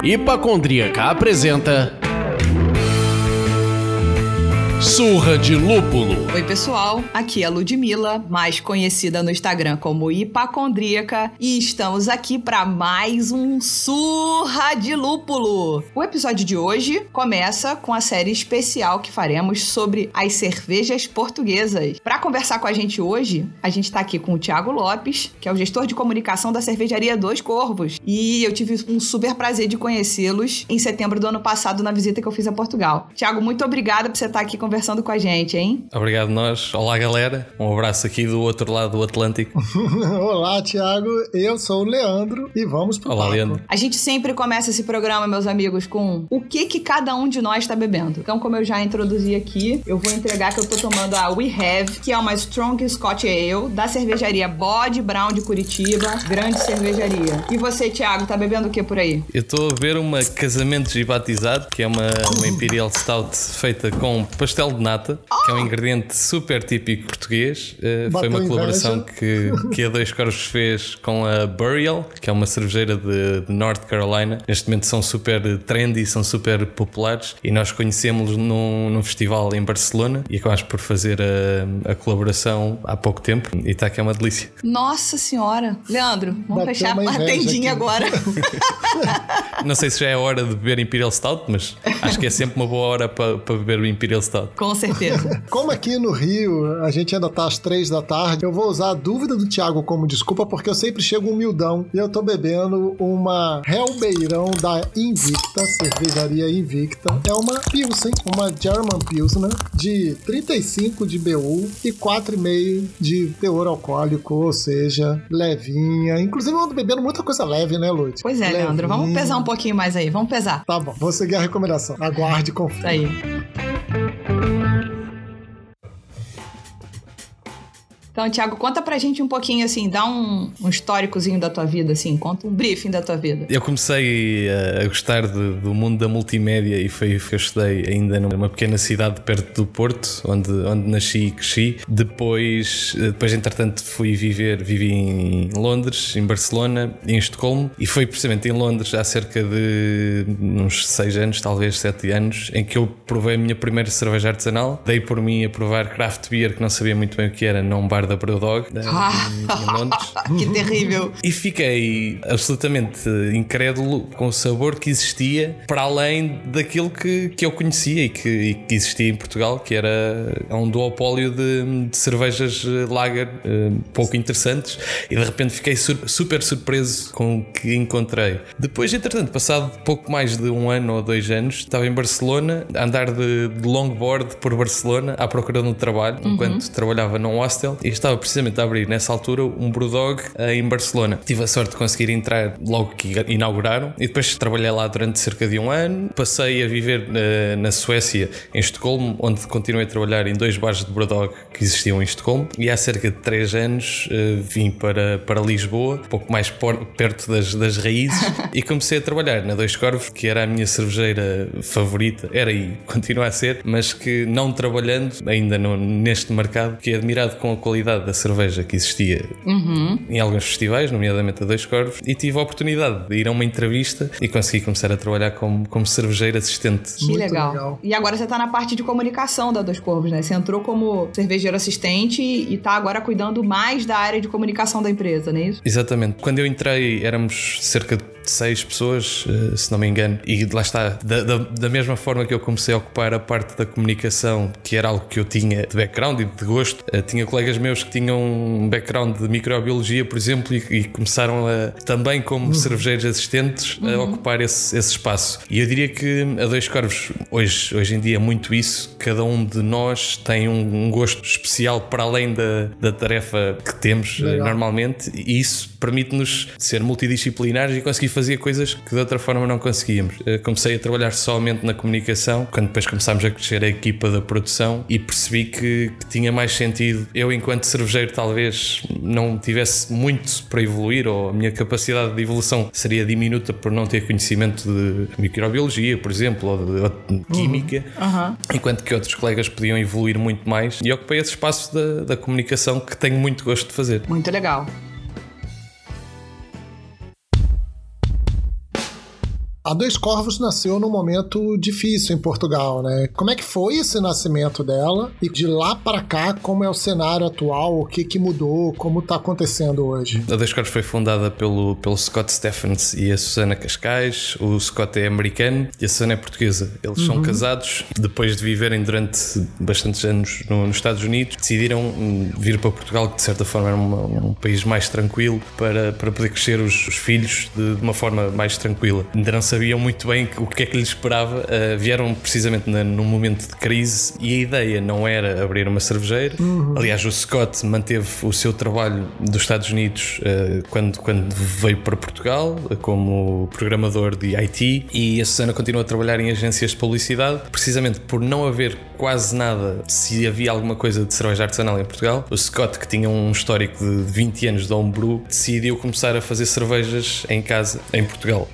Hipacondríaca apresenta Surra de Lúpulo. Oi pessoal, aqui é a Ludmilla, mais conhecida no Instagram como Hipacondríaca, e estamos aqui para mais um Surra de Lúpulo. O episódio de hoje começa com a série especial que faremos sobre as cervejas portuguesas. Para conversar com a gente hoje, a gente está aqui com o Thiago Lopes, que é o gestor de comunicação da cervejaria Dois Corvos, e eu tive um super prazer de conhecê-los em setembro do ano passado na visita que eu fiz a Portugal. Thiago, muito obrigada por você estar aqui conversando com a gente, hein? Obrigado nós. Olá, galera. Um abraço aqui do outro lado do Atlântico. Olá, Thiago. Eu sou o Leandro e vamos pro Olá, papo. Leandro. A gente sempre começa esse programa, meus amigos, com o que cada um de nós está bebendo. Então, como eu já introduzi aqui, eu vou entregar que eu tô tomando a We Have, que é uma Strong Scotch Ale da cervejaria Bode Brown de Curitiba, grande cervejaria. E você, Thiago, tá bebendo o que por aí? Eu estou a ver uma Casamentos e Batizado, que é uma Imperial Stout feita com pastel de nata, que é um ingrediente super típico português. Foi uma colaboração que a Dois Corvos fez com a Burial, que é uma cervejeira de North Carolina. Neste momento são super trendy, são super populares, e nós conhecemos-los num festival em Barcelona e acabámos por fazer a colaboração há pouco tempo, e está aqui, é uma delícia. Nossa senhora! Leandro, vamos Bateu fechar uma a inveja tendinha aqui. agora. Não sei se já é a hora de beber Imperial Stout, mas acho que é sempre uma boa hora para beber o Imperial Stout. Com certeza. Como aqui no Rio a gente ainda tá às 3 da tarde, eu vou usar a dúvida do Thiago como desculpa, porque eu sempre chego humildão e eu tô bebendo uma Hellbeirão da Invicta, cervejaria Invicta. É uma Pilsen, uma German Pilsner de 35 de BU e 4,5 de teor alcoólico, ou seja, levinha. Inclusive eu ando bebendo muita coisa leve, né, Lud? Pois é, Levinha. Leandro, vamos pesar um pouquinho mais aí, vamos pesar. Tá bom, vou seguir a recomendação. Aguarde e confie. Isso aí. Então, Thiago, conta pra gente um pouquinho, assim, dá um históricozinho da tua vida, assim, conta um briefing da tua vida. Eu comecei a gostar do mundo da multimédia e foi que eu estudei ainda numa pequena cidade perto do Porto, onde nasci e cresci. Depois entretanto, vivi em Londres, em Barcelona e em Estocolmo, e foi precisamente em Londres, há cerca de uns 6 anos, talvez 7 anos, em que eu provei a minha primeira cerveja artesanal. Dei por mim a provar craft beer, que não sabia muito bem o que era, num bar da Brewdog em Londres. Que terrível. E fiquei absolutamente incrédulo com o sabor que existia para além daquilo que eu conhecia e que existia em Portugal, que era um duopólio de cervejas lager pouco interessantes, e de repente fiquei super surpreso com o que encontrei. Depois, entretanto, passado pouco mais de 1 ano ou 2 anos, estava em Barcelona a andar de longboard por Barcelona à procura de um trabalho, enquanto trabalhava num hostel, e estava precisamente a abrir nessa altura um Brewdog em Barcelona. Tive a sorte de conseguir entrar logo que inauguraram, e depois trabalhei lá durante cerca de 1 ano. Passei a viver na Suécia, em Estocolmo, onde continuei a trabalhar em 2 bares de Brewdog que existiam em Estocolmo, e há cerca de 3 anos vim para Lisboa, um pouco mais perto das raízes, e comecei a trabalhar na Dois Corvos, que era a minha cervejeira favorita, era e continua a ser, mas que não trabalhando ainda neste mercado, que é admirado com a qualidade da cerveja que existia em alguns festivais, nomeadamente a Dois Corvos, e tive a oportunidade de ir a uma entrevista e consegui começar a trabalhar como cervejeiro assistente. Que Muito legal. E agora você tá na parte de comunicação da Dois Corvos, né? Você entrou como cervejeiro assistente e tá agora cuidando mais da área de comunicação da empresa, não é isso? Exatamente. Quando eu entrei éramos cerca de 6 pessoas, se não me engano, e lá está, da mesma forma que eu comecei a ocupar a parte da comunicação, que era algo que eu tinha de background e de gosto, tinha colegas meus que tinham um background de microbiologia, por exemplo, e começaram também como cervejeiros assistentes a ocupar esse espaço. E eu diria que a Dois Corvos hoje em dia é muito isso. Cada um de nós tem um gosto especial para além da tarefa que temos normalmente, e isso permite-nos ser multidisciplinares e conseguir fazia coisas que de outra forma não conseguíamos. Comecei a trabalhar somente na comunicação, quando depois começámos a crescer a equipa da produção, e percebi que tinha mais sentido. Eu, enquanto cervejeiro, talvez não tivesse muito para evoluir, ou a minha capacidade de evolução seria diminuta por não ter conhecimento de microbiologia, por exemplo, ou de química, enquanto que outros colegas podiam evoluir muito mais, e ocupei esse espaço da comunicação que tenho muito gosto de fazer. Muito legal. A Dois Corvos nasceu num momento difícil em Portugal, né? Como é que foi esse nascimento dela? E de lá para cá, como é o cenário atual? O que mudou? Como está acontecendo hoje? A Dois Corvos foi fundada pelo Scott Stephens e a Susana Cascais. O Scott é americano e a Susana é portuguesa. Eles são casados. Depois de viverem durante bastantes anos nos Estados Unidos, decidiram vir para Portugal, que de certa forma era um país mais tranquilo, para poder crescer os filhos de uma forma mais tranquila. Ainda não sabiam muito bem o que é que lhes esperava. Vieram precisamente num momento de crise, e a ideia não era abrir uma cervejeira. Aliás, o Scott manteve o seu trabalho dos Estados Unidos quando veio para Portugal como programador de IT, e a Susana continuou a trabalhar em agências de publicidade, precisamente por não haver quase nada, se havia alguma coisa de cerveja artesanal em Portugal. O Scott, que tinha um histórico de 20 anos de homebrew, decidiu começar a fazer cervejas em casa em Portugal.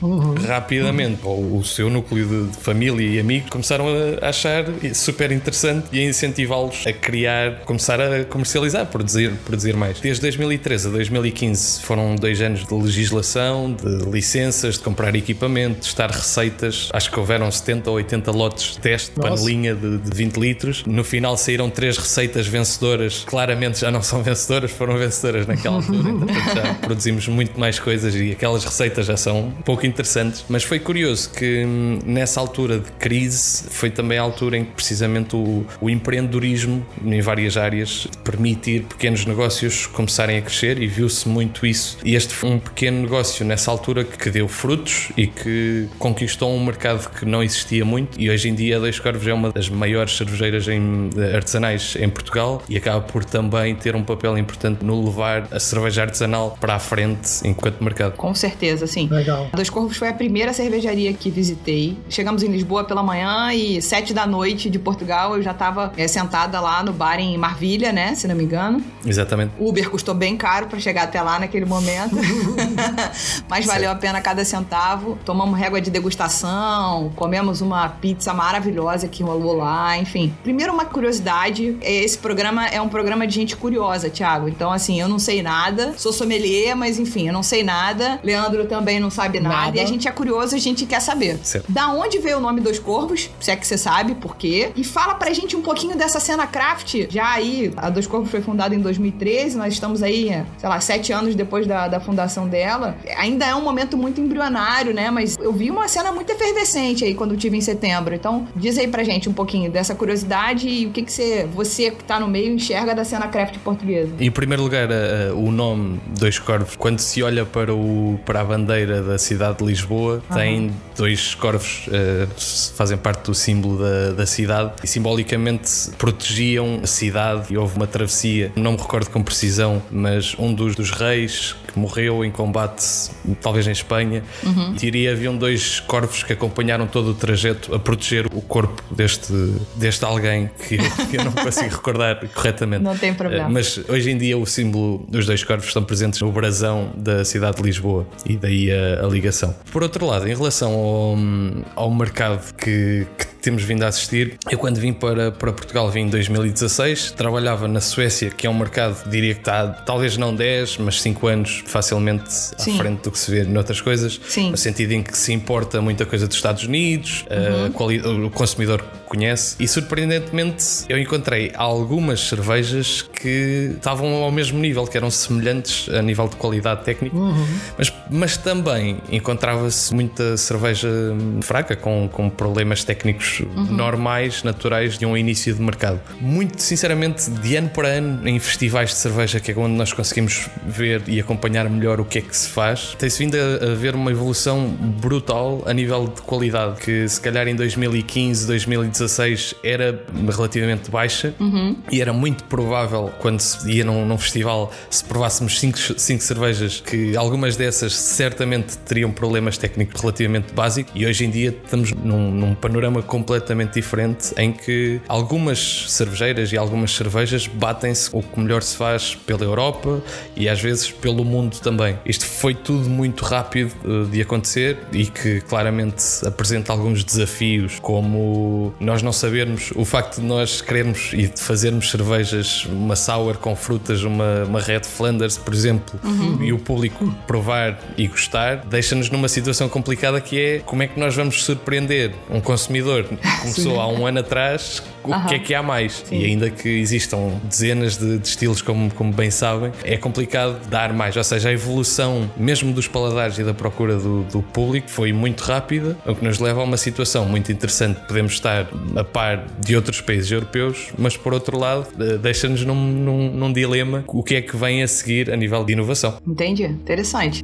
Rapidamente, o seu núcleo de família e amigos começaram a achar super interessante e a incentivá-los a criar, começar a comercializar, produzir mais. Desde 2013 a 2015 foram 2 anos de legislação, de licenças, de comprar equipamento, de testar receitas. Acho que houveram 70 ou 80 lotes de teste, panelinha de 20 litros. No final saíram 3 receitas vencedoras. Claramente já não são vencedoras, foram vencedoras naquela altura. Entretanto, já produzimos muito mais coisas e aquelas receitas já são um pouco interessantes. Mas foi curioso que nessa altura de crise foi também a altura em que precisamente o empreendedorismo em várias áreas permitir pequenos negócios começarem a crescer, e viu-se muito isso. E este foi um pequeno negócio nessa altura que deu frutos e que conquistou um mercado que não existia muito, e hoje em dia a Dois Corvos é uma das maiores cervejeiras artesanais em Portugal, e acaba por também ter um papel importante no levar a cerveja artesanal para a frente enquanto mercado. Com certeza, sim. Legal. A Dois Corvos foi a primeira cervejaria que visitei. Chegamos em Lisboa pela manhã e 7 da noite de Portugal eu já estava sentada lá no bar em Marvilha, né? Se não me engano. Exatamente. Uber custou bem caro para chegar até lá naquele momento. Mas valeu a pena cada centavo. Tomamos régua de degustação, comemos uma pizza maravilhosa que rolou lá, enfim. Primeiro, uma curiosidade, esse programa é um programa de gente curiosa, Thiago. Então, assim, eu não sei nada, sou sommelier, mas enfim, eu não sei nada. Leandro também não sabe nada. E a gente é curioso, a gente quer saber. Certo. Da onde veio o nome Dois Corvos? Se é que você sabe por quê. E fala pra gente um pouquinho dessa cena craft. Já aí, a Dois Corvos foi fundada em 2013, nós estamos aí, sei lá, 7 anos depois da fundação dela. Ainda é um momento muito embrionário, né? Mas eu vi uma cena muito efervescente aí quando eu tive em setembro. Então, diz aí pra gente um pouquinho dessa curiosidade e o que você que tá no meio enxerga da cena craft portuguesa. Em primeiro lugar, o nome Dois Corvos, quando se olha para a bandeira da cidade de Lisboa, tem 2 corvos, fazem parte do símbolo da cidade, e simbolicamente protegiam a cidade, e houve uma travessia, não me recordo com precisão, mas um dos reis que morreu em combate, talvez em Espanha, e haviam 2 corvos que acompanharam todo o trajeto a proteger o corpo deste alguém que eu não consigo recordar corretamente. Não tem problema. Mas hoje em dia o símbolo dos 2 corvos estão presentes no brasão da cidade de Lisboa, e daí a ligação. Por outro lado, em relação ao mercado que temos vindo a assistir, eu quando vim para Portugal vim em 2016, trabalhava na Suécia, que é um mercado, diria que está talvez não 10, mas 5 anos facilmente à frente do que se vê noutras coisas. Sim. No sentido em que se importa muita coisa dos Estados Unidos, o consumidor conhece, e surpreendentemente eu encontrei algumas cervejas que estavam ao mesmo nível, que eram semelhantes a nível de qualidade técnica, mas também encontrava-se muita cerveja fraca, com problemas técnicos tempos normais, naturais de um início de mercado. Muito sinceramente, de ano para ano, em festivais de cerveja, que é onde nós conseguimos ver e acompanhar melhor o que é que se faz, tem-se vindo a ver uma evolução brutal a nível de qualidade, que se calhar em 2015, 2016 era relativamente baixa, e era muito provável, quando se ia num festival, se provássemos 5 cervejas, que algumas dessas certamente teriam problemas técnicos relativamente básicos, e hoje em dia estamos num panorama completamente diferente, em que algumas cervejeiras e algumas cervejas batem-se o que melhor se faz pela Europa e às vezes pelo mundo também. Isto foi tudo muito rápido de acontecer e que claramente apresenta alguns desafios, como nós não sabermos, o facto de nós querermos e de fazermos cervejas, uma sour com frutas, uma Red Flanders, por exemplo, e o público provar e gostar, deixa-nos numa situação complicada, que é como é que nós vamos surpreender um consumidor que começou há um ano atrás, o que é que há mais? Sim. E ainda que existam dezenas de estilos, como bem sabem, é complicado dar mais, ou seja, a evolução mesmo dos paladares e da procura do público foi muito rápida, o que nos leva a uma situação muito interessante. Podemos estar a par de outros países europeus, mas por outro lado deixa-nos num dilema, o que é que vem a seguir a nível de inovação. Entendi, interessante.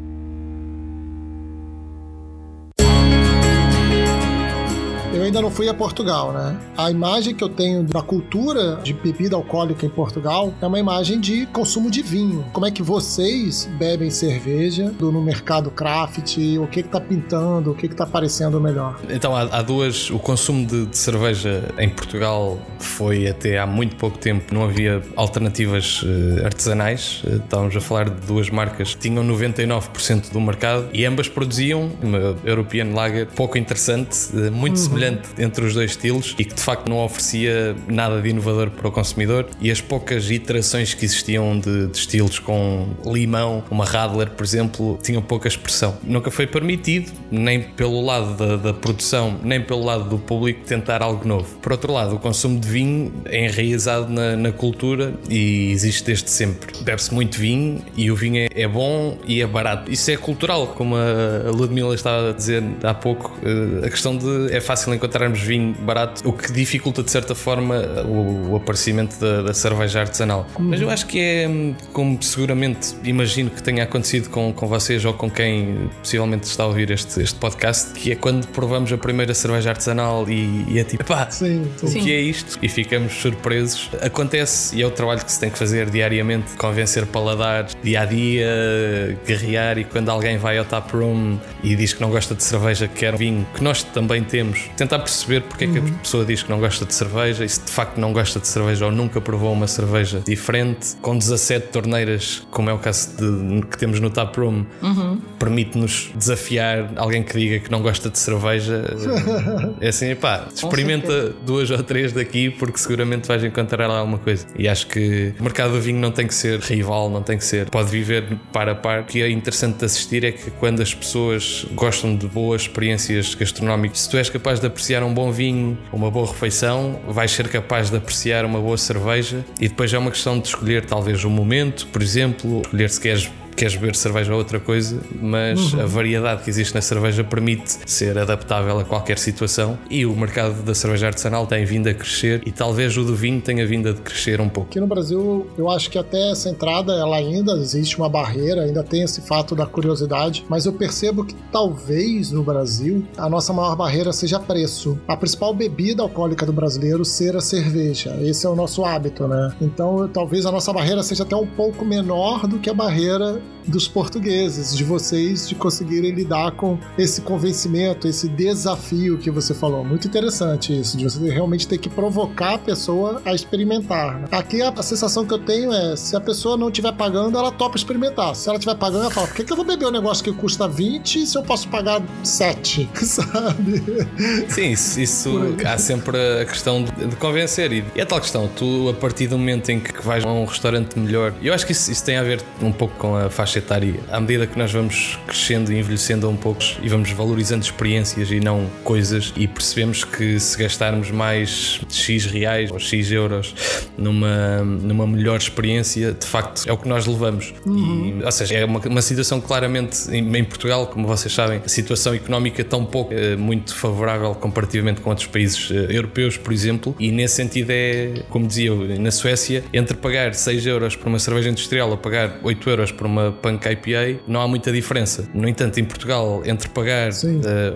Eu ainda não fui a Portugal, né? A imagem que eu tenho da cultura de bebida alcoólica em Portugal é uma imagem de consumo de vinho. Como é que vocês bebem cerveja no mercado craft? O que tá pintando? O que tá parecendo melhor? Então há duas. O consumo de cerveja em Portugal foi até há muito pouco tempo. Não havia alternativas artesanais. Estávamos a falar de duas marcas que tinham 99% do mercado e ambas produziam uma European Lager pouco interessante, muito semelhante entre os dois estilos e que de facto não oferecia nada de inovador para o consumidor, e as poucas iterações que existiam de estilos com limão, uma Radler, por exemplo, tinham pouca expressão. Nunca foi permitido, nem pelo lado da produção, nem pelo lado do público, tentar algo novo. Por outro lado, o consumo de vinho é enraizado na cultura e existe desde sempre. Bebe-se muito vinho e o vinho é bom e é barato. Isso é cultural, como a Ludmila estava a dizer há pouco. A questão de é fácil encontrarmos vinho barato, o que dificulta de certa forma o aparecimento da cerveja artesanal. Mas eu acho que é, como seguramente imagino que tenha acontecido com vocês ou com quem possivelmente está a ouvir este podcast, que é quando provamos a primeira cerveja artesanal e é tipo, pá, o que é isto? E ficamos surpresos. Acontece, e é o trabalho que se tem que fazer diariamente, convencer paladares, dia a dia, guerrear, e quando alguém vai ao taproom e diz que não gosta de cerveja, que quer um vinho que nós também temos, tentar perceber porque é que a pessoa diz que não gosta de cerveja, e se de facto não gosta de cerveja ou nunca provou uma cerveja diferente, com 17 torneiras, como é o caso que temos no taproom, permite-nos desafiar alguém que diga que não gosta de cerveja. É assim, pá, experimenta 2 ou 3 daqui, porque seguramente vais encontrar lá alguma coisa. E acho que o mercado do vinho não tem que ser rival, não tem que ser, pode viver par a par. O que é interessante de assistir é que quando as pessoas gostam de boas experiências gastronómicas, se tu és capaz de apreciar um bom vinho, uma boa refeição, vais ser capaz de apreciar uma boa cerveja, e depois é uma questão de escolher talvez o momento, por exemplo, escolher se queres beber cerveja ou outra coisa, mas a variedade que existe na cerveja permite ser adaptável a qualquer situação, e o mercado da cerveja artesanal tem vindo a crescer, e talvez o do vinho tenha vindo a crescer um pouco. Aqui no Brasil, eu acho que até essa entrada, ela ainda existe uma barreira, ainda tem esse fato da curiosidade, mas eu percebo que talvez no Brasil a nossa maior barreira seja preço. A principal bebida alcoólica do brasileiro ser a cerveja. Esse é o nosso hábito, né? Então talvez a nossa barreira seja até um pouco menor do que a barreira dos portugueses, de vocês, de conseguirem lidar com esse convencimento, esse desafio que você falou. Muito interessante isso, de você realmente ter que provocar a pessoa a experimentar, né? Aqui a sensação que eu tenho é, se a pessoa não estiver pagando, ela topa experimentar. Se ela estiver pagando, ela fala, por que eu vou beber um negócio que custa 20 se eu posso pagar 7? Sabe? Sim, isso há sempre a questão de convencer, e é tal questão, tu a partir do momento em que vais a um restaurante melhor, eu acho que isso tem a ver um pouco com a faixa etária. À medida que nós vamos crescendo e envelhecendo um pouco e vamos valorizando experiências e não coisas, e percebemos que se gastarmos mais X reais ou X euros numa melhor experiência, de facto é o que nós levamos. Ou seja, é uma situação claramente em Portugal, como vocês sabem, a situação económica tão pouco muito favorável comparativamente com outros países europeus, por exemplo, e nesse sentido é, como dizia eu, na Suécia, entre pagar 6 euros por uma cerveja industrial ou pagar 8 euros por uma Punk IPA, não há muita diferença. No entanto, em Portugal, entre pagar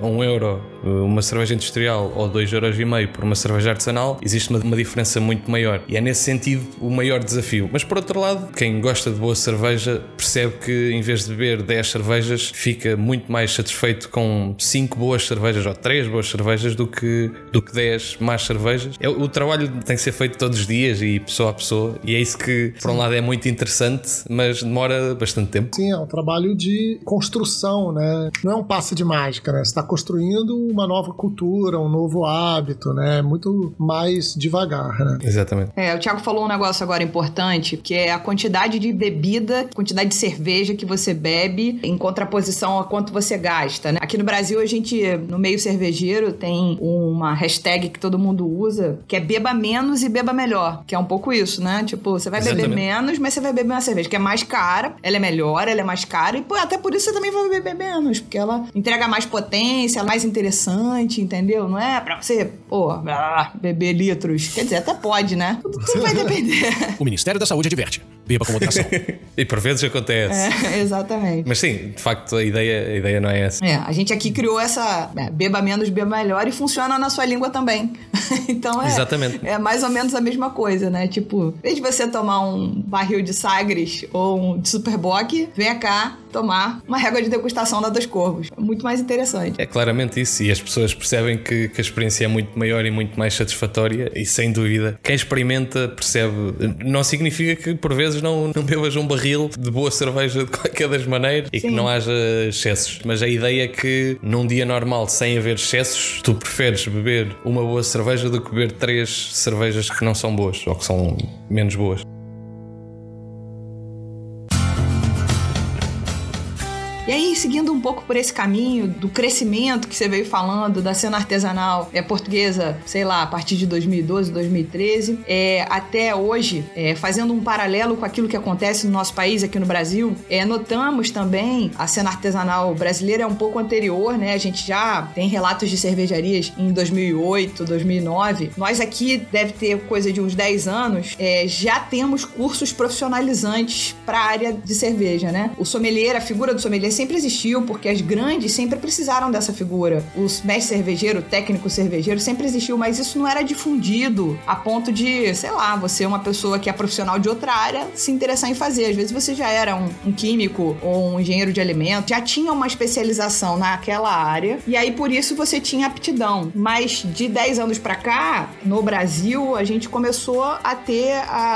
1 euro uma cerveja industrial ou 2,5 euros por uma cerveja artesanal, existe uma diferença muito maior, e é nesse sentido o maior desafio. Mas por outro lado, quem gosta de boa cerveja percebe que em vez de beber 10 cervejas, fica muito mais satisfeito com 5 boas cervejas ou 3 boas cervejas do que 10 más cervejas. O trabalho tem que ser feito todos os dias e pessoa a pessoa, e é isso que por um lado é muito interessante, mas demora bastante tempo. Sim, é um trabalho de construção, né? Não é um passe de mágica, né? Você está construindo uma nova cultura, um novo hábito, né? Muito mais devagar, né? Exatamente. O Thiago falou um negócio agora importante, que é a quantidade de bebida, quantidade de cerveja que você bebe em contraposição a quanto você gasta, né? Aqui no Brasil, a gente, no meio cervejeiro, tem uma hashtag que todo mundo usa, que é beba menos e beba melhor, que é um pouco isso, né? Tipo, você vai beber menos, mas você vai beber uma cerveja que é mais cara, ela é melhor, ela é mais cara, e até por isso você também vai beber menos, porque ela entrega mais potência, ela é mais interessante, entendeu? Não é pra você, beber litros. Quer dizer, até pode, né? Tudo vai depender. O Ministério da Saúde adverte. Beba com moderação. E por vezes acontece. Exatamente. Mas sim, de facto, a ideia não é essa. A gente aqui criou essa beba menos, beba melhor, e funciona na sua língua também. Então Exatamente. É mais ou menos a mesma coisa, né? Tipo, em vez de você tomar um barril de Sagres ou um de Superbock, venha cá tomar uma régua de degustação da Dos Corvos. Muito mais interessante. É claramente isso, e as pessoas percebem que a experiência é muito maior e muito mais satisfatória, e sem dúvida, quem experimenta percebe. Não significa que por vezes não bebas um barril de boa cerveja de qualquer das maneiras e que não haja excessos, mas a ideia é que num dia normal, sem haver excessos, tu preferes beber uma boa cerveja do que beber 3 cervejas que não são boas ou que são menos boas. E aí, seguindo um pouco por esse caminho do crescimento que você veio falando da cena artesanal portuguesa, sei lá, a partir de 2012, 2013, até hoje, fazendo um paralelo com aquilo que acontece no nosso país, aqui no Brasil, notamos também a cena artesanal brasileira é um pouco anterior, né? A gente já tem relatos de cervejarias em 2008, 2009. Nós aqui, deve ter coisa de uns 10 anos, já temos cursos profissionalizantes para a área de cerveja, né? O sommelier, a figura do sommelier sempre existiu, porque as grandes sempre precisaram dessa figura. O mestre cervejeiro, o técnico cervejeiro sempre existiu, mas isso não era difundido a ponto de, sei lá, você uma pessoa que é profissional de outra área se interessar em fazer. Às vezes você já era um químico ou um engenheiro de alimentos, já tinha uma especialização naquela área, e aí por isso você tinha aptidão. Mas de 10 anos pra cá, no Brasil, a gente começou a ter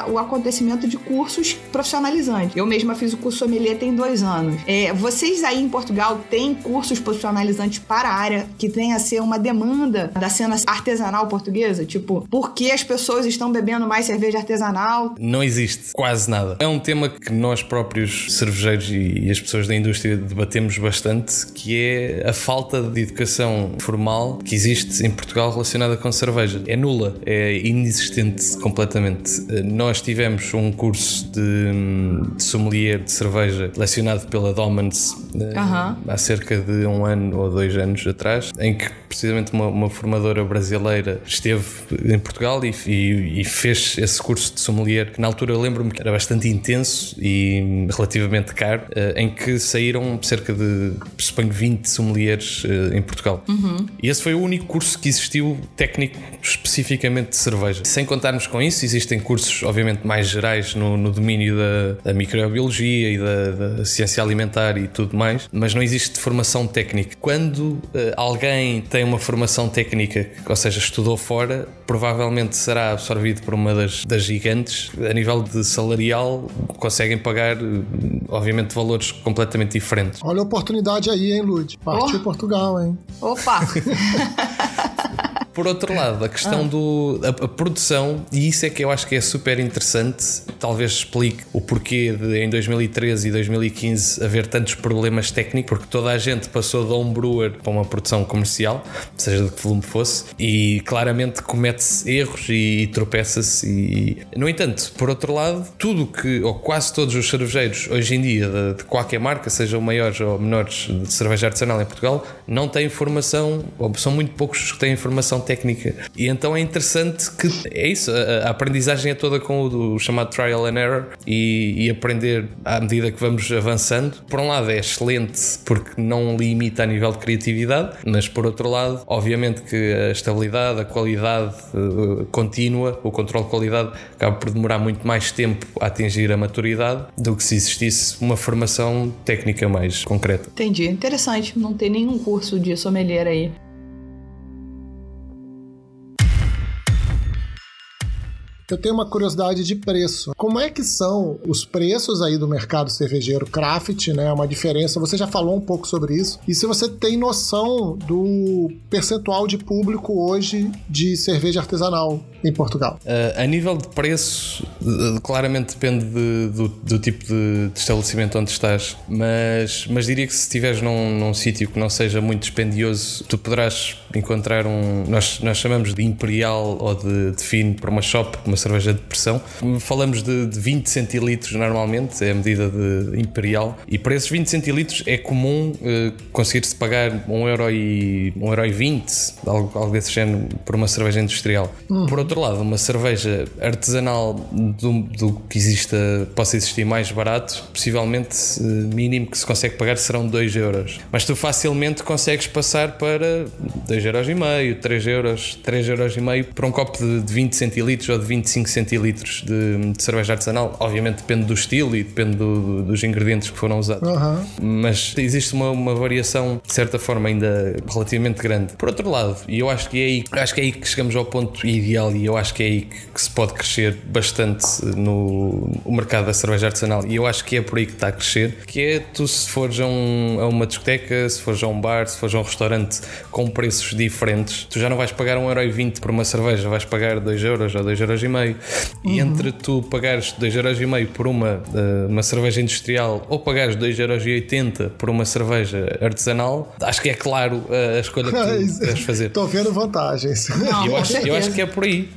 o acontecimento de cursos profissionalizantes. Eu mesma fiz o curso sommelier tem 2 anos. Vocês aí em Portugal têm cursos profissionalizantes para a área que venha a ser uma demanda da cena artesanal portuguesa? Tipo, por que as pessoas estão bebendo mais cerveja artesanal? Não existe quase nada. É um tema que nós próprios cervejeiros e as pessoas da indústria debatemos bastante, que é a falta de educação formal que existe em Portugal relacionada com cerveja. É nula, é inexistente completamente. Nós tivemos um curso de sommelier de cerveja lecionado pela Domans há cerca de 1 ano ou 2 anos atrás, em que precisamente uma formadora brasileira esteve em Portugal e fez esse curso de sommelier, que na altura eu lembro-me que era bastante intenso e relativamente caro, em que saíram cerca de, suponho, 20 sommeliers em Portugal. E esse foi o único curso que existiu técnico especificamente de cerveja. Sem contarmos com isso, existem cursos obviamente mais gerais no domínio da microbiologia e da ciência alimentar e tudo mais, mas não existe formação técnica. Quando alguém tem uma formação técnica, ou seja, estudou fora, provavelmente será absorvido por uma das gigantes. A nível de salarial, conseguem pagar obviamente valores completamente diferentes. Olha a oportunidade aí, hein, Lud? Partiu Portugal, hein? Opa! Por outro lado, a questão a produção, e isso é que eu acho que é super interessante, talvez explique o porquê de em 2013 e 2015 haver tantos problemas técnicos, porque toda a gente passou de homebrewer para uma produção comercial, seja de que volume fosse, e claramente comete-se erros e tropeça-se. No entanto, por outro lado, tudo que, ou quase todos os cervejeiros hoje em dia de qualquer marca, sejam maiores ou menores, de cerveja artesanal em Portugal, não têm formação, ou são muito poucos os que têm formação técnica. E então é interessante que é isso, a aprendizagem é toda com o chamado trial and error e aprender à medida que vamos avançando. Por um lado é excelente porque não limita a nível de criatividade, mas por outro lado, obviamente que a estabilidade, a qualidade contínua, o controle de qualidade acaba por demorar muito mais tempo a atingir a maturidade do que se existisse uma formação técnica mais concreta. Entendi, interessante, não tem nenhum curso de sommelier aí. Eu tenho uma curiosidade de preço. Como é que são os preços aí do mercado cervejeiro craft, né? Uma diferença, você já falou um pouco sobre isso. E se você tem noção do percentual de público hoje de cerveja artesanal em Portugal? A nível de preço, claramente depende do tipo de estabelecimento onde estás, mas diria que se estiveres num sítio que não seja muito dispendioso, tu poderás encontrar nós chamamos de imperial ou de fino para uma shop, uma cerveja de pressão. Falamos de 20 centilitros normalmente, é a medida de imperial, e para esses 20 centilitros é comum conseguir-se pagar €1,20, algo desse género, por uma cerveja industrial. Por outro lado, uma cerveja artesanal do que possa existir mais barato, possivelmente mínimo que se consegue pagar serão €2, mas tu facilmente consegues passar para €2,5, €3,5 para um copo de 20 centilitros ou de 25 centilitros de cerveja artesanal. Obviamente depende do estilo e depende dos ingredientes que foram usados, mas existe uma variação de certa forma ainda relativamente grande. Por outro lado, e eu acho que é aí que chegamos ao ponto ideal, e eu acho que é aí que se pode crescer bastante no mercado da cerveja artesanal, e eu acho que é por aí que está a crescer, que é tu, se fores a uma discoteca, se fores a um bar, se fores a um restaurante com preços diferentes, tu já não vais pagar €1,20 por uma cerveja, vais pagar €2 ou €2,5, e entre tu pagares €2,5 por uma cerveja industrial ou pagares €2,80 por uma cerveja artesanal, acho que é claro a escolha que tu deves fazer. Estou vendo vantagens. Não, eu acho que é por aí.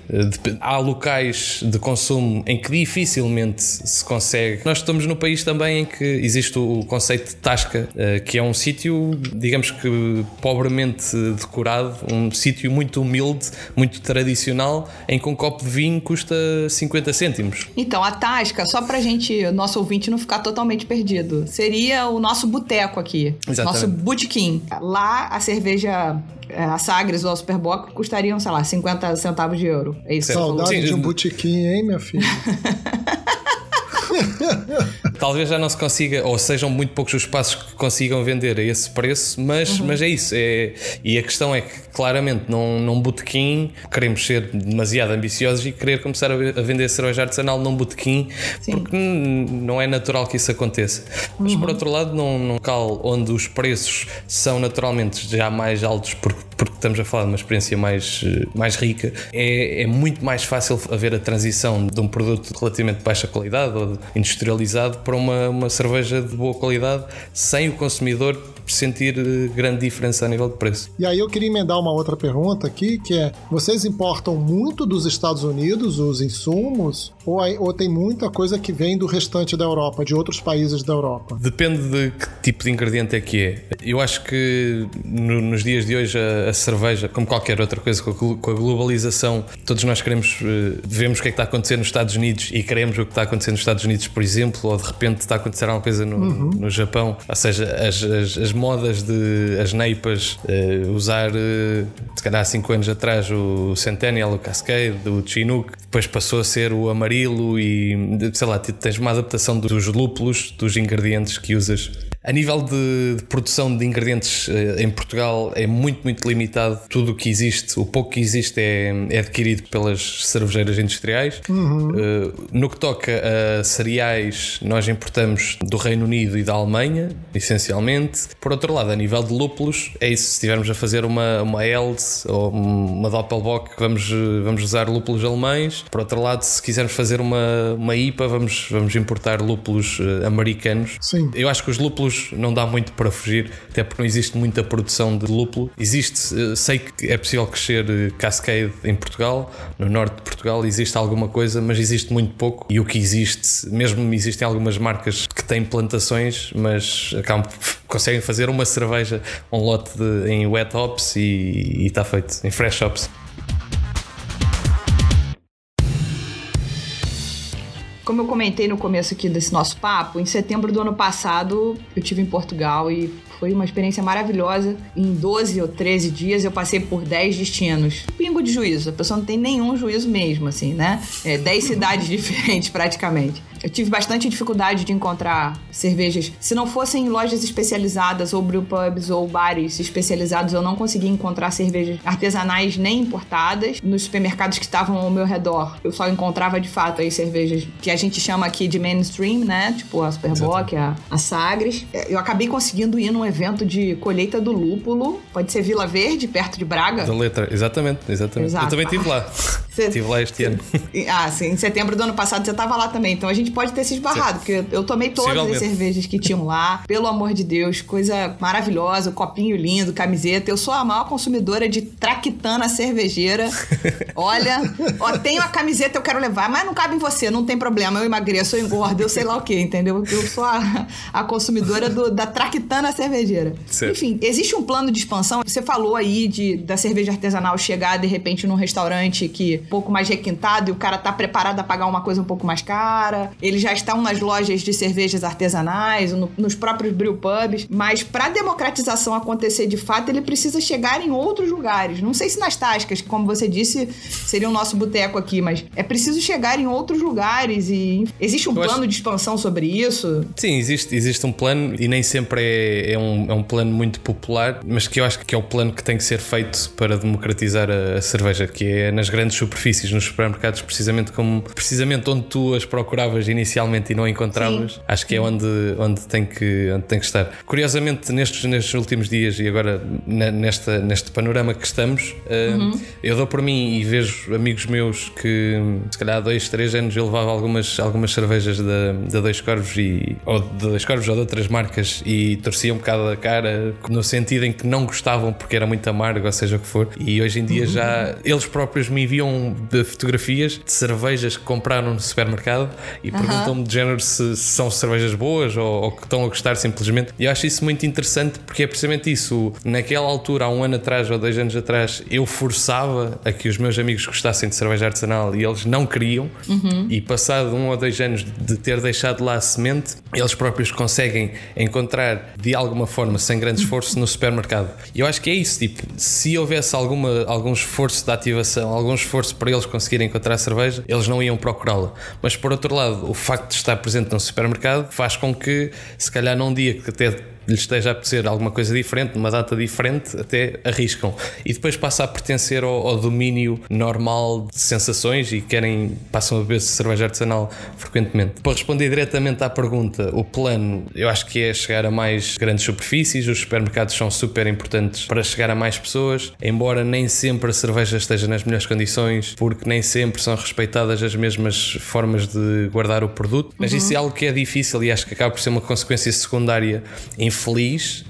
Há locais de consumo em que dificilmente se consegue. Nós estamos no país também em que existe o conceito de tasca, que é um sítio, digamos que pobremente decorado, um sítio muito humilde, muito tradicional, em que um copo de vinho custa 50 cêntimos. Então, a tasca, só pra gente, nosso ouvinte, não ficar totalmente perdido, seria o nosso boteco aqui. Exatamente. Nosso botequim. Lá, a cerveja, a Sagres ou a Superboc custariam, sei lá, 50 centavos de euro. É isso. Saudade de um botequim, hein, minha filha? Talvez já não se consiga, ou sejam muito poucos os espaços que consigam vender a esse preço, mas é isso. E a questão é que, claramente, num botequim, queremos ser demasiado ambiciosos e querer começar a vender cerveja artesanal num botequim, porque não é natural que isso aconteça. Mas, por outro lado, num local onde os preços são naturalmente já mais altos, porque estamos a falar de uma experiência mais rica, é muito mais fácil haver a transição de um produto de relativamente baixa qualidade ou industrializado para uma cerveja de boa qualidade, sem o consumidor sentir grande diferença a nível de preço. E aí eu queria emendar uma outra pergunta aqui, que é: vocês importam muito dos Estados Unidos os insumos, ou tem muita coisa que vem do restante da Europa, de outros países da Europa? Depende de que tipo de ingrediente é que é. Eu acho que nos dias de hoje a cerveja, como qualquer outra coisa, com a globalização, todos nós vemos o que é que está a acontecer nos Estados Unidos e queremos o que está a acontecer nos Estados Unidos, por exemplo, ou de repente está a acontecer alguma coisa no Japão. Ou seja, as modas de as neipas, usar se calhar há 5 anos atrás o Centennial, o Cascade, o Chinook, depois passou a ser o Amarilo e sei lá, tens uma adaptação dos lúpulos, dos ingredientes que usas. A nível de produção de ingredientes em Portugal é muito, muito limitado. Tudo o que existe, o pouco que existe é adquirido pelas cervejeiras industriais. No que toca a cereais, nós importamos do Reino Unido e da Alemanha, essencialmente. Por outro lado, a nível de lúpulos, é isso. Se estivermos a fazer uma Else ou uma Doppelbock, vamos usar lúpulos alemães. Por outro lado, se quisermos fazer uma IPA, vamos importar lúpulos americanos. Sim. Eu acho que os lúpulos não dá muito para fugir, até porque não existe muita produção de lúpulo. Sei que é possível crescer Cascade em Portugal, no norte de Portugal existe alguma coisa, mas existe muito pouco. E o que existe, mesmo existem algumas marcas que têm plantações, mas conseguem fazer uma cerveja, um lote em wet hops e está feito, em fresh hops. Como eu comentei no começo aqui desse nosso papo, em setembro do ano passado eu estive em Portugal e foi uma experiência maravilhosa. Em 12 ou 13 dias eu passei por 10 destinos. Pingo de juízo, a pessoa não tem nenhum juízo mesmo, assim, né? 10 cidades diferentes praticamente. Eu tive bastante dificuldade de encontrar cervejas. Se não fossem lojas especializadas ou brewpubs ou bares especializados, eu não conseguia encontrar cervejas artesanais nem importadas. Nos supermercados que estavam ao meu redor, eu só encontrava de fato aí cervejas que a gente chama aqui de mainstream, né? Tipo a Superbock, a Sagres. Eu acabei conseguindo ir num evento de colheita do lúpulo. Pode ser Vila Verde, perto de Braga. Da Letra, exatamente. Exato. Eu também estive lá. Estive lá este ano. Sim, em setembro do ano passado você estava lá também. Então a gente pode ter se esbarrado, porque eu tomei todas as cervejas que tinham lá. Pelo amor de Deus, coisa maravilhosa, copinho lindo, camiseta. Eu sou a maior consumidora de traquitana cervejeira. Olha, tenho a camiseta, eu quero levar, mas não cabe em você, não tem problema. Eu emagreço, eu engordo, eu sei lá o que, entendeu? Eu sou a consumidora da traquitana cervejeira. Certo. Enfim, existe um plano de expansão. Você falou aí da cerveja artesanal chegar, de repente, num restaurante que um pouco mais requintado e o cara tá preparado a pagar uma coisa um pouco mais cara. Ele já estão nas lojas de cervejas artesanais, nos próprios brewpubs, mas para a democratização acontecer de fato, ele precisa chegar em outros lugares. Não sei se nas tascas, que como você disse, seria o nosso boteco aqui, mas é preciso chegar em outros lugares e existe um plano de expansão sobre isso? Sim, existe um plano e nem sempre é um plano muito popular, mas que eu acho que é o plano que tem que ser feito para democratizar a cerveja, que é nas grandes superfícies, nos supermercados, precisamente onde tu as procuravas inicialmente e não encontravas. Sim. Acho que é onde tem que estar. Curiosamente, nestes últimos dias e agora neste panorama que estamos, eu dou por mim e vejo amigos meus que se calhar há 2, 3 anos eu levava algumas cervejas da Dois Corvos ou de outras marcas e torciam um bocado a cara no sentido em que não gostavam porque era muito amargo, ou seja o que for, e hoje em dia já eles próprios me enviam fotografias de cervejas que compraram no supermercado e perguntam-me de género se são cervejas boas ou que estão a gostar simplesmente. E eu acho isso muito interessante porque é precisamente isso. Naquela altura, há 1 ano atrás ou 2 anos atrás, eu forçava a que os meus amigos gostassem de cerveja artesanal e eles não queriam, e passado 1 ou 2 anos de ter deixado lá a semente, eles próprios conseguem encontrar de alguma forma, sem grande esforço, no supermercado. E eu acho que é isso, tipo, se houvesse algum esforço de ativação, algum esforço para eles conseguirem encontrar a cerveja, eles não iam procurá-la. Mas por outro lado, o facto de estar presente no supermercado faz com que, se calhar num dia que até lhe esteja a apetecer alguma coisa diferente, numa data diferente, até arriscam. E depois passa a pertencer ao domínio normal de sensações e passam a beber cerveja artesanal frequentemente. Para responder diretamente à pergunta, o plano, eu acho que é chegar a mais grandes superfícies. Os supermercados são super importantes para chegar a mais pessoas, embora nem sempre a cerveja esteja nas melhores condições, porque nem sempre são respeitadas as mesmas formas de guardar o produto. Mas isso é algo que é difícil e acho que acaba por ser uma consequência secundária infeliz.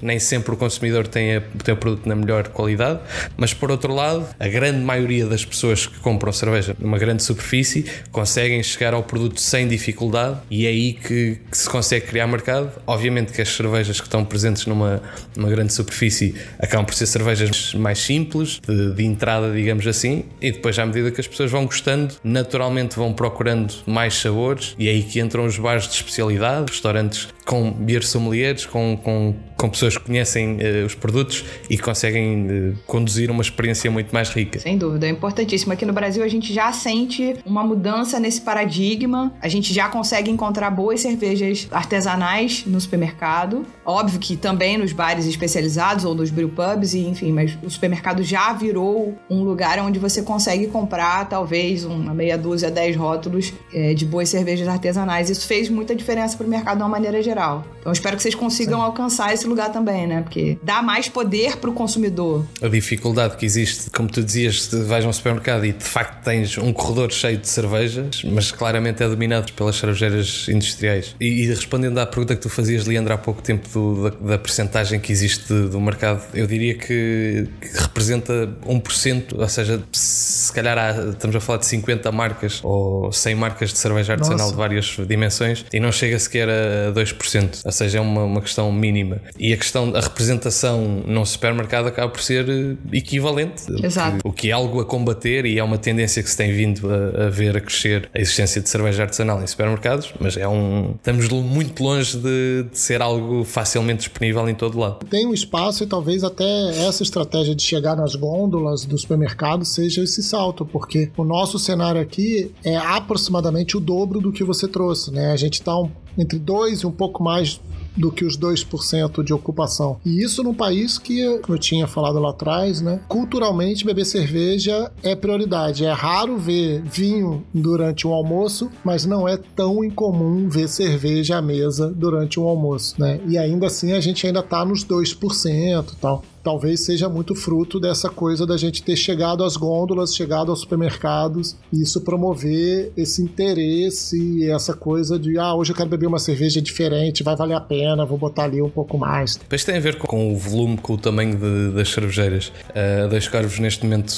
Nem sempre o consumidor tem o produto na melhor qualidade, mas por outro lado, a grande maioria das pessoas que compram cerveja numa grande superfície conseguem chegar ao produto sem dificuldade e é aí que se consegue criar mercado. Obviamente que as cervejas que estão presentes numa grande superfície acabam por ser cervejas mais simples, de entrada, digamos assim, e depois, à medida que as pessoas vão gostando, naturalmente vão procurando mais sabores e é aí que entram os bares de especialidade, restaurantes com beer sommeliers, com com pessoas que conhecem os produtos e conseguem conduzir uma experiência muito mais rica. Sem dúvida, é importantíssimo. Aqui no Brasil a gente já sente uma mudança nesse paradigma, a gente já consegue encontrar boas cervejas artesanais no supermercado, óbvio que também nos bares especializados ou nos brewpubs, enfim, mas o supermercado já virou um lugar onde você consegue comprar talvez uma meia dúzia, 10 rótulos de boas cervejas artesanais. Isso fez muita diferença para o mercado de uma maneira geral. Então espero que vocês consigam alcançar esse lugar também, né? Porque dá mais poder para o consumidor. A dificuldade que existe, como tu dizias, vais a um supermercado e de facto tens um corredor cheio de cervejas, mas claramente é dominado pelas cervejeiras industriais. E respondendo à pergunta que tu fazias, Leandro, há pouco tempo da percentagem que existe do mercado, eu diria que representa 1%, ou seja, se calhar estamos a falar de 50 marcas ou 100 marcas de cerveja artesanal de várias dimensões e não chega sequer a 2%, ou seja, é uma questão mínima. E a questão da representação num supermercado acaba por ser equivalente. Exato. O que é algo a combater e é uma tendência que se tem vindo a ver a crescer a existência de cerveja artesanal em supermercados, mas estamos muito longe de ser algo facilmente disponível em todo lado. Tem um espaço e talvez até essa estratégia de chegar nas gôndolas do supermercado seja esse salto, porque o nosso cenário aqui é aproximadamente o dobro do que você trouxe, né? A gente está entre 2 e um pouco mais do que os 2% de ocupação. E isso num país que, como eu tinha falado lá atrás, né, culturalmente beber cerveja é prioridade. É raro ver vinho durante um almoço, mas não é tão incomum ver cerveja à mesa durante um almoço, né? E ainda assim a gente ainda tá nos 2% e tal. Talvez seja muito fruto dessa coisa da gente ter chegado às gôndolas, chegado aos supermercados, e isso promover esse interesse e essa coisa de hoje eu quero beber uma cerveja diferente, vai valer a pena, vou botar ali um pouco mais. Depois tem a ver com o volume, com o tamanho das cervejeiras. A Dois Corvos neste momento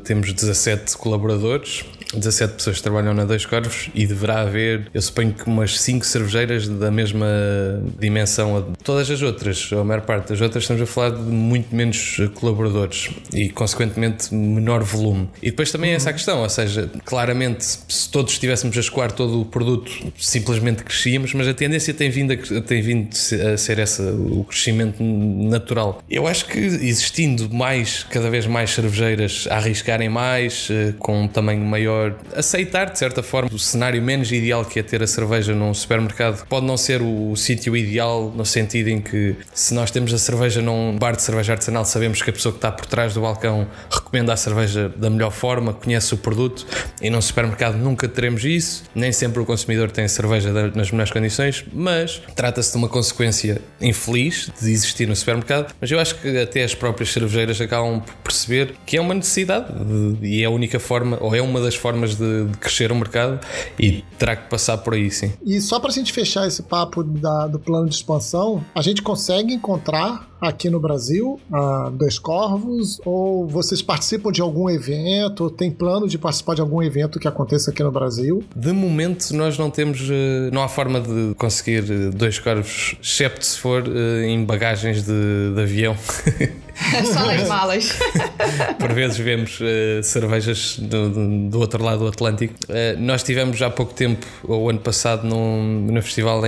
temos 17 colaboradores, 17 pessoas que trabalham na Dois Corvos e deverá haver, eu suponho que umas 5 cervejeiras da mesma dimensão a todas as outras, ou a maior parte das outras estamos a falar de muito menos colaboradores e consequentemente menor volume. E depois também é essa a questão, ou seja, claramente se todos estivéssemos a escoar todo o produto simplesmente crescíamos, mas a tendência tem vindo a ser essa, o crescimento natural. Eu acho que existindo cada vez mais cervejeiras a arriscarem mais, com um tamanho maior, aceitar de certa forma o cenário menos ideal que é ter a cerveja num supermercado pode não ser o sítio ideal, no sentido em que se nós temos a cerveja num bar de cerveja artesanal, sabemos que a pessoa que está por trás do balcão recomenda a cerveja da melhor forma, conhece o produto, e num supermercado nunca teremos isso, nem sempre o consumidor tem a cerveja nas melhores condições, mas trata-se de uma consequência infeliz de existir no supermercado, mas eu acho que até as próprias cervejeiras acabam por perceber que é uma necessidade e é a única forma, ou é uma das formas de crescer o mercado, e terá que passar por aí, sim. E só para a gente fechar esse papo do plano de expansão, a gente consegue encontrar aqui no Brasil Dois Corvos, ou vocês participam de algum evento, ou tem plano de participar de algum evento que aconteça aqui no Brasil? De momento nós não temos, não há forma de conseguir Dois Corvos, excepto se for em bagagens de avião. Só nas malas. Por vezes vemos cervejas do outro lado do Atlântico. Nós tivemos há pouco tempo, o ano passado, no festival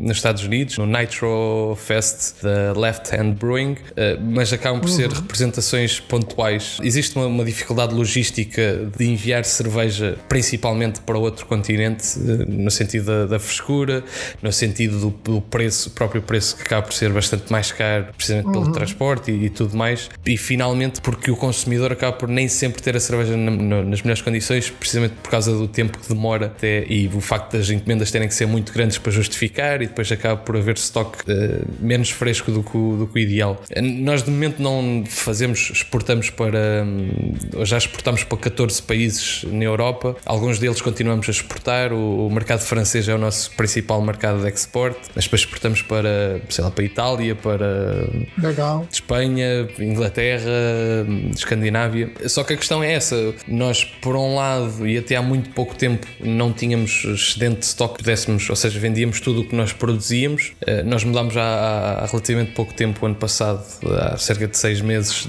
nos Estados Unidos, no Nitro Fest da Left Hand Brewing, mas acabam por ser representações pontuais. Existe uma dificuldade logística de enviar cerveja principalmente para outro continente, no sentido da frescura, no sentido do preço, o próprio preço, que acaba por ser bastante mais caro, precisamente pelo transporte e tudo mais, e finalmente porque o consumidor acaba por nem sempre ter a cerveja nas melhores condições, precisamente por causa do tempo que demora até, e o facto das encomendas terem que ser muito grandes para justificar, e depois acaba por haver estoque menos fresco do que o ideal. Nós de momento não exportamos já exportamos para 14 países na Europa, alguns deles continuamos a exportar, o mercado francês é o nosso principal mercado de export, mas depois exportamos para Itália, para Espanha, Alemanha, Inglaterra, Escandinávia. Só que a questão é essa: nós, por um lado, e até há muito pouco tempo, não tínhamos excedente de stock, pudéssemos, ou seja, vendíamos tudo o que nós produzíamos. Nós mudámos já há relativamente pouco tempo, ano passado, há cerca de 6 meses,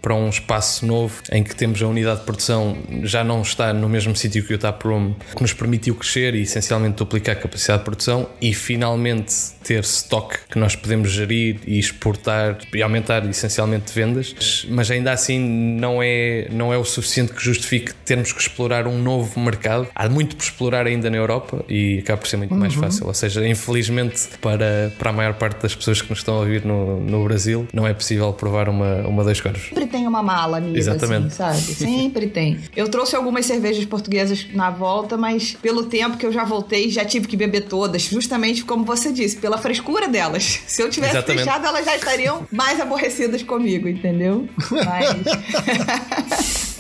para um espaço novo em que temos a unidade de produção, já não está no mesmo sítio que o Taproom, que nos permitiu crescer e essencialmente duplicar a capacidade de produção e finalmente ter stock que nós podemos gerir e exportar e aumentar essencialmente vendas, mas ainda assim não é o suficiente que justifique termos que explorar um novo mercado. Há muito por explorar ainda na Europa e acaba por ser muito mais fácil, ou seja, infelizmente para a maior parte das pessoas que nos estão a ouvir no Brasil, não é possível provar uma Dois Coros. Sempre tem uma mala, amiga, exatamente, assim, sabe? Sempre tem. Eu trouxe algumas cervejas portuguesas na volta, mas pelo tempo que eu já voltei, já tive que beber todas, justamente como você disse, pela frescura delas. Se eu tivesse fechado, elas já estariam mais aborrecidas comigo, entendeu? Mas...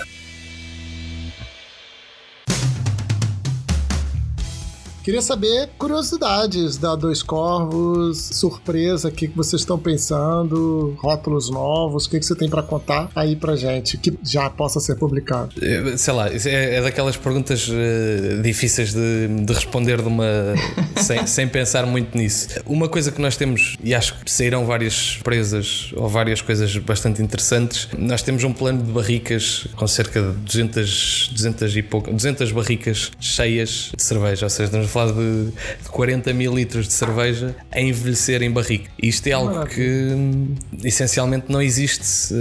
Queria saber curiosidades da Dois Corvos, surpresa, o que vocês estão pensando, rótulos novos, o que você tem para contar aí pra gente, que já possa ser publicado. Sei lá, é daquelas perguntas difíceis de responder sem pensar muito nisso. Uma coisa que nós temos, e acho que saíram várias surpresas ou várias coisas bastante interessantes, nós temos um plano de barricas com cerca de 200 barricas cheias de cerveja, ou seja, estamos a falar de 40 mil litros de cerveja a envelhecer em barrica. Isto é algo que essencialmente não existe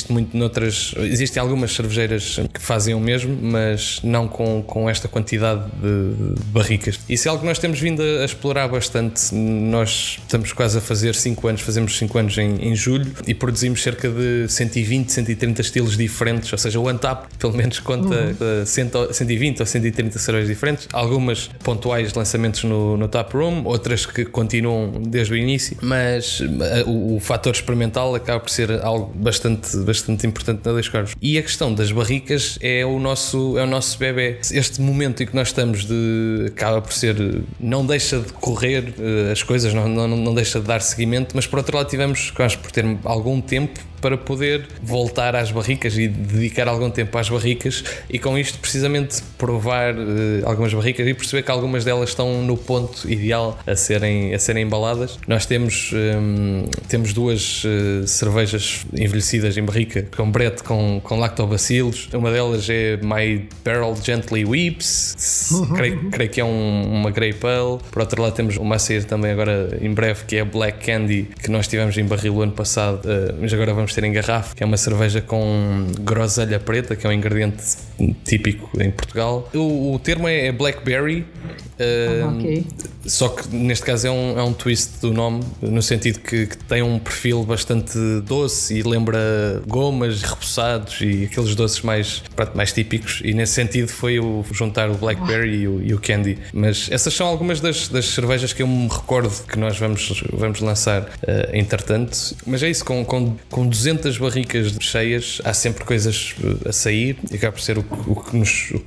muito noutras. Existem algumas cervejeiras que fazem o mesmo, mas não com esta quantidade de barricas. Isso é algo que nós temos vindo a explorar bastante. Nós estamos quase a fazer 5 anos, fazemos 5 anos em julho e produzimos cerca de 120, 130 estilos diferentes, ou seja, o Untap pelo menos conta 120 ou 130 cervejas diferentes, algumas pontuais lançamentos no Taproom, outras que continuam desde o início, mas o fator experimental acaba por ser algo bastante importante na Dois Corvos. E a questão das barricas é o nosso bebé. Este momento em que nós estamos acaba por ser, não deixa de correr as coisas, não deixa de dar seguimento, mas por outro lado tivemos quase por ter algum tempo para poder voltar às barricas e dedicar algum tempo às barricas e com isto precisamente provar algumas barricas e perceber que algumas delas estão no ponto ideal a serem embaladas. Nós temos 2 cervejas envelhecidas em barrica com brete com lactobacilos. Uma delas é My Barrel Gently Weeps, creio que é uma Grape Ale. Por outro lado temos uma a sair também agora em breve, que é a Black Candy, que nós tivemos em barril o ano passado, mas agora vamos ter em garrafa, que é uma cerveja com groselha preta, que é um ingrediente típico em Portugal. O termo é Blackberry, ok. Só que neste caso é um twist do nome, no sentido que tem um perfil bastante doce e lembra gomas, repousados e aqueles doces mais típicos, e nesse sentido foi juntar o Blackberry e o Candy. Mas essas são algumas das cervejas que eu me recordo que nós vamos lançar entretanto. Mas é isso, com 200 barricas cheias há sempre coisas a sair e acaba por ser o que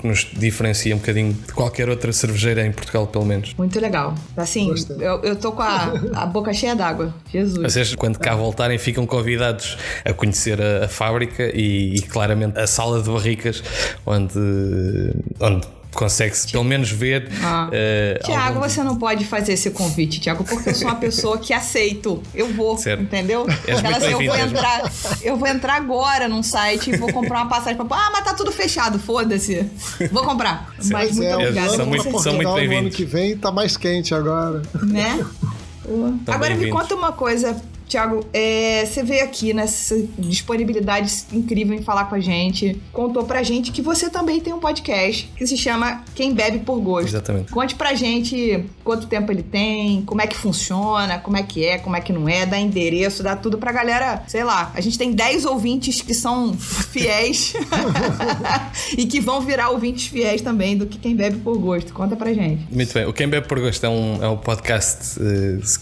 nos diferencia um bocadinho de qualquer outra cervejeira em Portugal, pelo menos. Muito legal. Assim, eu tô com a boca cheia d'água. Jesus. Vocês, quando cá voltarem, ficam convidados a conhecer a fábrica e claramente a sala de barricas onde consegue-se pelo menos ver. Tiago, você não pode fazer esse convite, Tiago, porque eu sou uma pessoa que aceito. Eu vou, certo. Entendeu? Eu vou entrar agora num site e vou comprar uma passagem pra... mas tá tudo fechado, foda-se. Vou comprar. Certo. Mas muito obrigada. São muito bem-vindos. O ano que vem tá mais quente agora. Né? Agora me conta uma coisa, Tiago, você veio aqui nessa disponibilidade incrível em falar com a gente, contou pra gente que você também tem um podcast que se chama Quem Bebe por Gosto. Exatamente. Conte pra gente quanto tempo ele tem, como é que funciona, como é que não é, dá endereço, dá tudo pra galera, sei lá, a gente tem 10 ouvintes que são fiéis e que vão virar ouvintes fiéis também do que Quem Bebe por Gosto. Conta pra gente. Muito bem, o Quem Bebe por Gosto é um podcast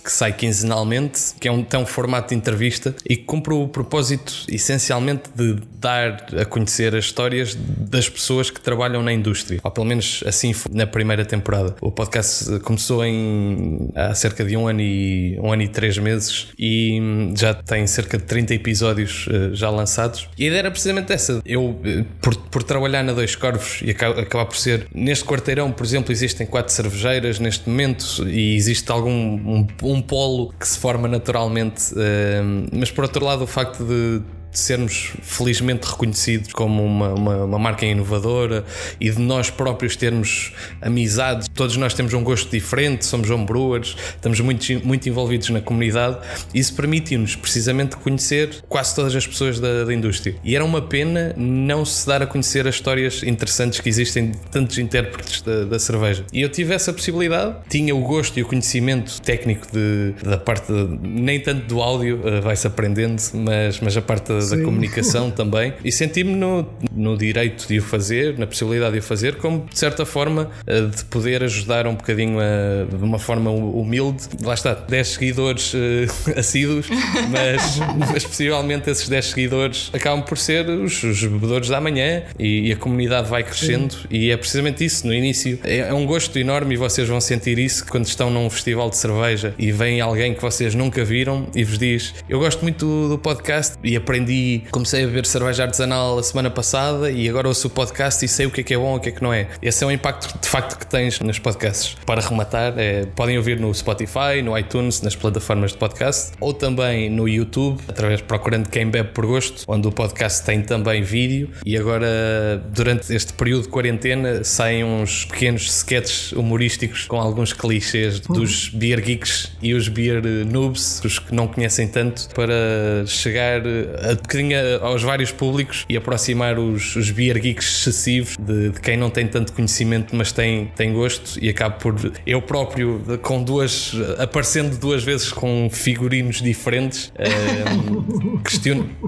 que sai quinzenalmente, que é tão forte formato de entrevista e que cumpre o propósito essencialmente de dar a conhecer as histórias das pessoas que trabalham na indústria, ou pelo menos assim foi na primeira temporada. O podcast começou há cerca de um ano e 3 meses e já tem cerca de 30 episódios já lançados, e a ideia era precisamente essa. Eu, por trabalhar na Dois Corvos e acabar por ser, neste quarteirão, por exemplo, existem 4 cervejeiras neste momento e existe um polo que se forma naturalmente, mas por outro lado o facto de sermos felizmente reconhecidos como uma marca inovadora e de nós próprios termos amizades, todos nós temos um gosto diferente, somos homebrewers, estamos muito envolvidos na comunidade, e isso permite-nos precisamente conhecer quase todas as pessoas da indústria, e era uma pena não se dar a conhecer as histórias interessantes que existem de tantos intérpretes da cerveja, e eu tive essa possibilidade, tinha o gosto e o conhecimento técnico da parte nem tanto do áudio, vai-se aprendendo, mas a parte da comunicação também, e senti-me no direito de o fazer, na possibilidade de o fazer, como de certa forma de poder ajudar um bocadinho de uma forma humilde. Lá está, 10 seguidores assíduos, mas possivelmente esses 10 seguidores acabam por ser os bebedores da manhã, e a comunidade vai crescendo. E é precisamente isso. No início é um gosto enorme, e vocês vão sentir isso quando estão num festival de cerveja e vem alguém que vocês nunca viram e vos diz: eu gosto muito do podcast e comecei a beber cerveja artesanal a semana passada e agora ouço o podcast e sei o que é bom e o que é que não é. Esse é o impacto de facto que tens nos podcasts. Para rematar, podem ouvir no Spotify, no iTunes, nas plataformas de podcast, ou também no YouTube, procurando Quem Bebe por Gosto, onde o podcast tem também vídeo. E agora, durante este período de quarentena, saem uns pequenos sketches humorísticos com alguns clichês dos beer geeks e os beer noobs, os que não conhecem tanto, para chegar a bocadinho aos vários públicos e aproximar os beer geeks excessivos de quem não tem tanto conhecimento, mas tem gosto, e acabo por eu próprio aparecendo 2 vezes com figurinos diferentes,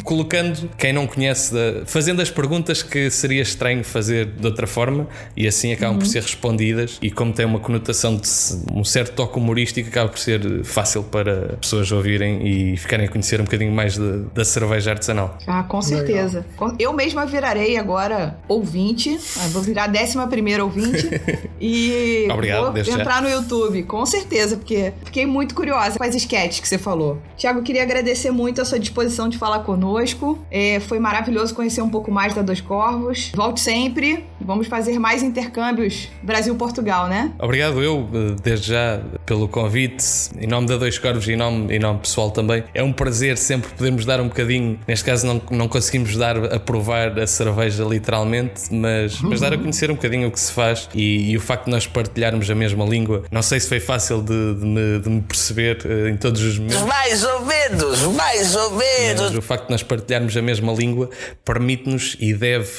colocando quem não conhece, fazendo as perguntas que seria estranho fazer de outra forma, e assim acabam por ser respondidas, e como tem uma conotação de um certo toque humorístico, acaba por ser fácil para pessoas ouvirem e ficarem a conhecer um bocadinho mais da cerveja artesanal. Com certeza. Legal. Eu mesma virarei agora ouvinte, vou virar 11ª ouvinte e obrigado, vou entrar no YouTube, com certeza, porque fiquei muito curiosa com as sketches que você falou. Thiago, eu queria agradecer muito a sua disposição de falar conosco, foi maravilhoso conhecer um pouco mais da Dois Corvos. Volte sempre, vamos fazer mais intercâmbios Brasil-Portugal, né? Obrigado desde já pelo convite, em nome da Dois Corvos e em nome pessoal também. É um prazer sempre podermos dar um bocadinho, neste caso não conseguimos dar a provar a cerveja literalmente, mas dar a conhecer um bocadinho o que se faz, e o facto de nós partilharmos a mesma língua. Não sei se foi fácil de me perceber em todos os momentos. Mais ou menos. Mas o facto de nós partilharmos a mesma língua permite-nos e deve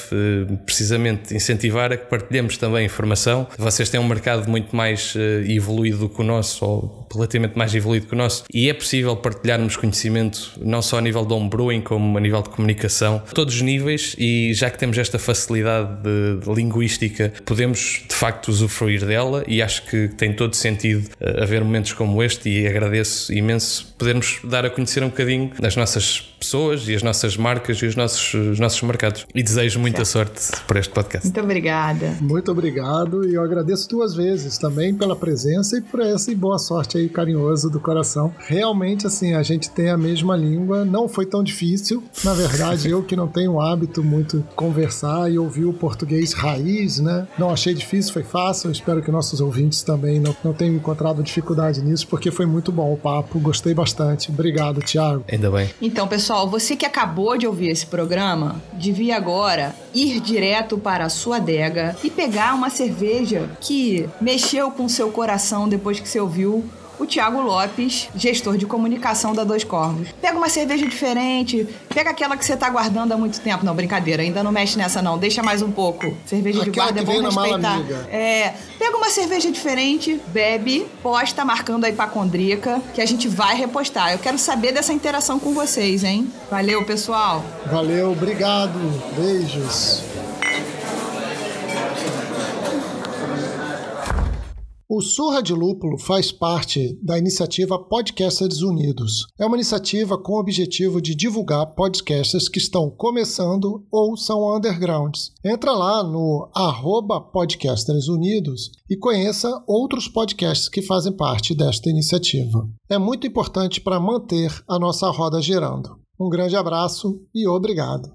precisamente incentivar a que partilhemos também informação. Vocês têm um mercado muito mais evoluído do que o nosso, ou relativamente mais evoluído que o nosso, e é possível partilharmos conhecimento não só a nível de homebrewing como a nível de comunicação, a todos os níveis, e já que temos esta facilidade de linguística, podemos de facto usufruir dela, e acho que tem todo sentido haver momentos como este, e agradeço imenso podermos dar a conhecer um bocadinho das nossas pessoas e as nossas marcas e os nossos mercados, e desejo muita sorte para este podcast. Muito obrigada. Muito obrigado, e eu agradeço 2 vezes também pela presença e por essa boa sorte aí, carinhoso do coração. Realmente, assim, a gente tem a mesma língua, não foi tão difícil. Na verdade, eu que não tenho o hábito muito de conversar e ouvir o português raiz, né? Não achei difícil, foi fácil. Eu espero que nossos ouvintes também não tenham encontrado dificuldade nisso, porque foi muito bom o papo, gostei bastante. Obrigado, Thiago. Ainda bem. Então, pessoal, você que acabou de ouvir esse programa, devia agora ir direto para a sua adega e pegar uma cerveja que mexeu com seu coração depois que você ouviu o Thiago Lopes, gestor de comunicação da Dois Corvos. Pega uma cerveja diferente, pega aquela que você tá guardando há muito tempo. Não, brincadeira, ainda não mexe nessa não, deixa mais um pouco. Cerveja de guarda é bom respeitar. Pega uma cerveja diferente, bebe, posta marcando a Hipacondríaca, que a gente vai repostar. Eu quero saber dessa interação com vocês, hein? Valeu, pessoal. Valeu, obrigado. Beijos. O Surra de Lúpulo faz parte da iniciativa Podcasters Unidos. É uma iniciativa com o objetivo de divulgar podcasters que estão começando ou são undergrounds. Entra lá no @Podcasters Unidos e conheça outros podcasts que fazem parte desta iniciativa. É muito importante para manter a nossa roda girando. Um grande abraço e obrigado.